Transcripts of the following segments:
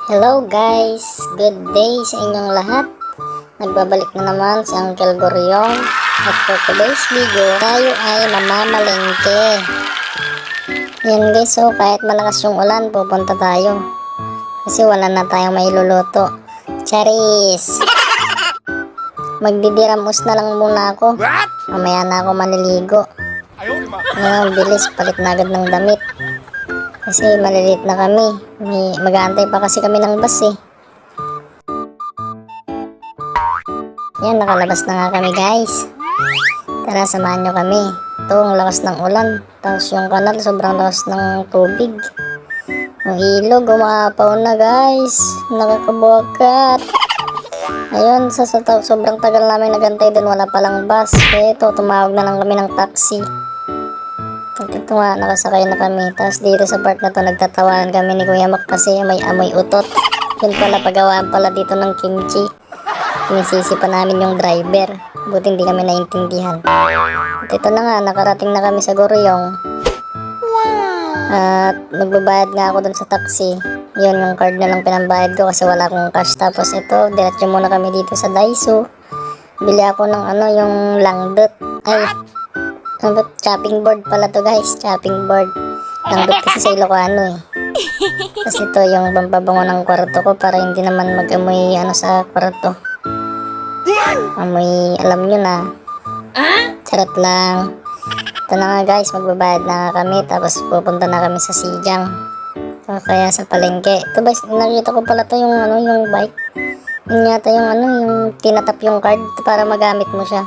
Hello guys! Good day sa inyong lahat. Nagbabalik na naman si Uncle Goryong. At for today's video, tayo ay mamamalengke. Yan guys, so kahit malakas yung ulan, pupunta tayo. Kasi wala na tayong mailuluto. Charis! Magdidiramos na lang muna ako. Mamaya na ako maliligo. Ngayon, bilis, palit na agad ng damit. Kasi malilit na kami. Mag-aantay pa kasi kami ng bus eh. Yan, nakalabas na nga kami guys. Tara, samahan nyo kami. Ito, ang lakas ng ulan. Tapos yung kanal, sobrang lakas ng tubig. Yung ilog, umaapaw na guys. Nakakabuakat. Ayun, sobrang tagal namin nagantay din. Wala palang bus. Kaya ito, tumawag na lang kami ng taxi. Ito nga, nakasakay na kami. Tapos dito sa part na to, nagtatawanan kami ni Kuya Mac kasi may amoy utot. Yun pala, pagawaan pala dito ng kimchi. Inisisi pa namin yung driver. Buti hindi kami naintindihan. At ito na nga, nakarating na kami sa Goryong. At magbabayad nga ako dun sa taxi. Yun, yung card na lang pinambayad ko kasi wala akong cash. Tapos ito, diretso muna kami dito sa Daiso. Bili ako ng yung langdot. Ay, chopping board pala to guys, chopping board. Langdot kasi sa Ilocano eh. Kasi ito yung pampabango ng kwarto ko para hindi naman mag-amoy sa kwarto. Amoy, alam nyo na. Charot lang. Ito na nga guys, magbabayad na nga kami. Tapos pupunta na kami sa Sijang. So, kaya sa palengke. Ito guys, nakita ko pala to yung yung bike. Yun yata yung tinatap yung card para magamit mo siya.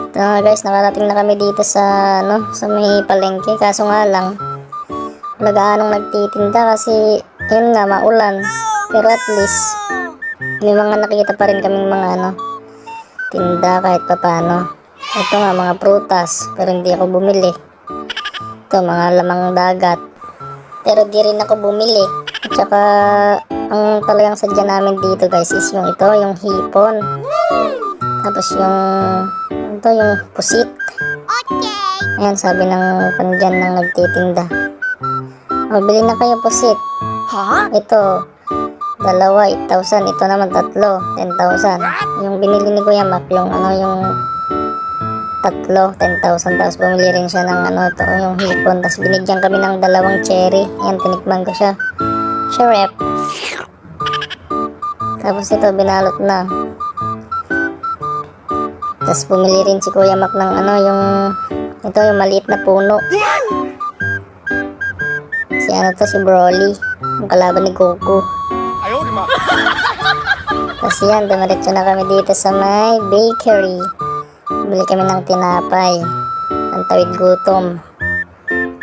Ito nga guys, nakarating na kami dito sa sa may palengke. Kaso nga lang, wala gaanong nagtitinda kasi yun nga, maulan. Pero at least may mga nakikita pa rin kaming mga tinda kahit papano. Ito nga, mga prutas, pero hindi ako bumili. Ito, mga lamang dagat, pero di rin ako bumili. At saka ang talagang sadya namin dito guys is yung hipon. Tapos yung pusit. Ayan, sabi ng kandyan ng nagtitinda, bili na kayo pusit. Ito, dalawa, 8,000. Ito naman tatlo, 10,000. Yung binili ni Kuya Mac, yung tatlo, 10,000. Tapos bumili rin siya ng yung hipon. Tapos binigyan kami ng dalawang cherry. Yan, tinikman ko siya. Sharep. Tapos ito, binalot na. Tapos bumili rin si Kuya Mac ng yung maliit na puno. Si Broly, yung kalaban ni Goku. Tapos yan, dumiretso na kami dito sa may bakery. Bili kami ng tinapay, ang tawid gutom.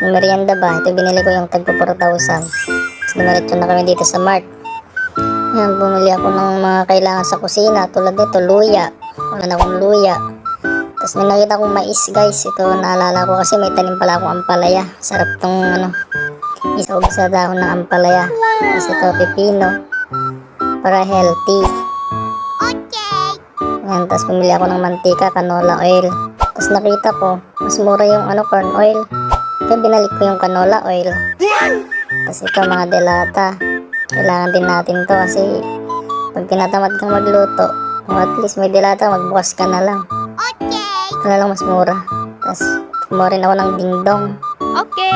Yung merienda ba, ito binili ko yung tagpo 4,000. Tapos dumiretso na kami dito sa Mart. Yan, bumili ako ng mga kailangan sa kusina. Tulad nito, luya. Wala na akong luya. Tapos may nakita akong mais guys. Ito naalala ko kasi may tanim pala akong ampalaya. Sarap tong isaog sa dahon ng ampalaya. Tapos ito, pipino, para healthy. Yan, tapos pumili ako ng mantika, canola oil. Tapos nakita ko, mas mura yung corn oil. Kaya binalik ko yung canola oil. Tapos ito, mga delata. Kailangan din natin to kasi pag tinatamad kang magluto, at least may delata, magbukas ka na lang. Ito na lang mas mura. Tapos kumuha rin ako ng dingdong.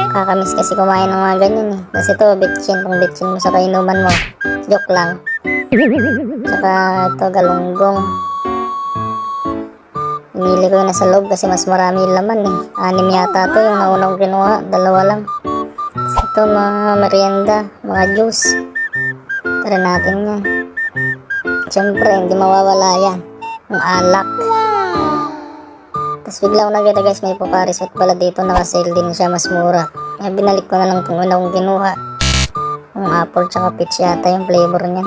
Kakamiss kasi kumain ng mga ganyan eh. Tapos ito, bitchin. Kung bitchin mo sa kainuman mo, joke lang. Saka ito, galunggong. Pinili ko yun nasa loob kasi mas marami yung laman eh. 6 yata to yung naunang kinuha. 2 lang. Tapos ito, mga merienda, mga juice. Tara natin yan. Siyempre, hindi mawawala yan. Yung alak. Tapos bigla ko nakita guys, may Pocari Sweat pala dito. Naka-sale din siya, mas mura. Kaya binalik ko na lang kung una kong kinuha. Yung apple tsaka peach yata yung flavor niya.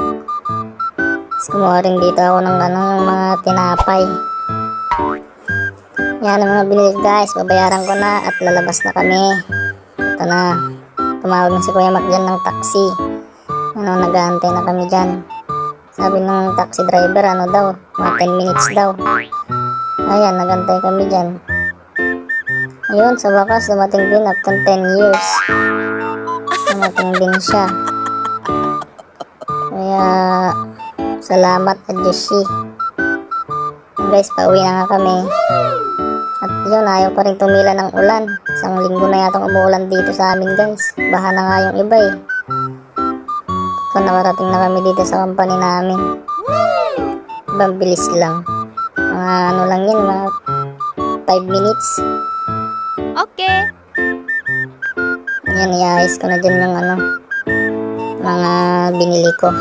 Tapos kumuha rin dito ako ng yung mga tinapay. Yan ang mga binili guys. Babayaran ko na at lalabas na kami. Ito na. Tumawag na si Kuya Mac dyan ng taxi. Nag-aantay na kami dyan. Sabi ng taxi driver, daw, mga 10 minutes daw. Ayan, nagantay kami dyan. Ayun, sa wakas, dumating din after 10 years. Dumating din siya. Kaya, salamat at Joshi. Guys, pauwi na nga kami. At yun, ayaw pa rin tumila ng ulan. Isang linggo na yatang umuulan dito sa amin, guys. Baha na nga yung iba eh. So, nakarating na kami dito sa company namin. Ibang bilis lang. Mga ano lang yun, mga 5 minutes. Okay. Yan, iayos ko na dyan yung ano, mga binili ko.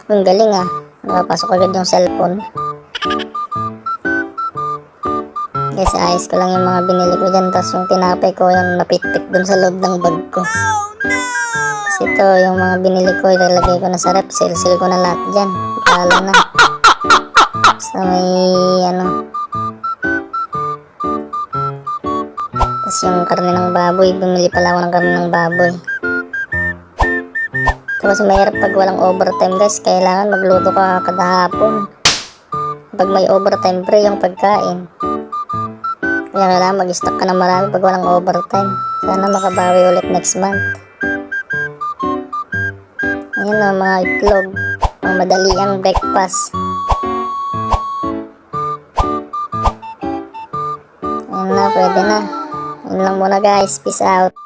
Ang galing ah. Nakapasok agad yung cellphone. Kasi ayos ko lang yung mga binili ko dyan. Tapos yung tinapay ko, yung napitpit dun sa loob ng bag ko. Kasi ito, yung mga binili ko, ilalagay ko na sa rep. Seal ko na lahat dyan. Pala na. Basta may ano. Tapos yung karne ng baboy, bumili pala ako ng karne ng baboy. Tapos mahirap pag walang overtime, guys. Kailangan magluto ka kada hapon. Pag may overtime, pre, yung pagkain. Kaya kailangan mag-stock ka na marami pag walang overtime. Sana makabawi ulit next month. Ayan o, mga itlog. Mga madaliang breakfast. Ayan na, pwede na. Ayan lang muna, guys. Peace out.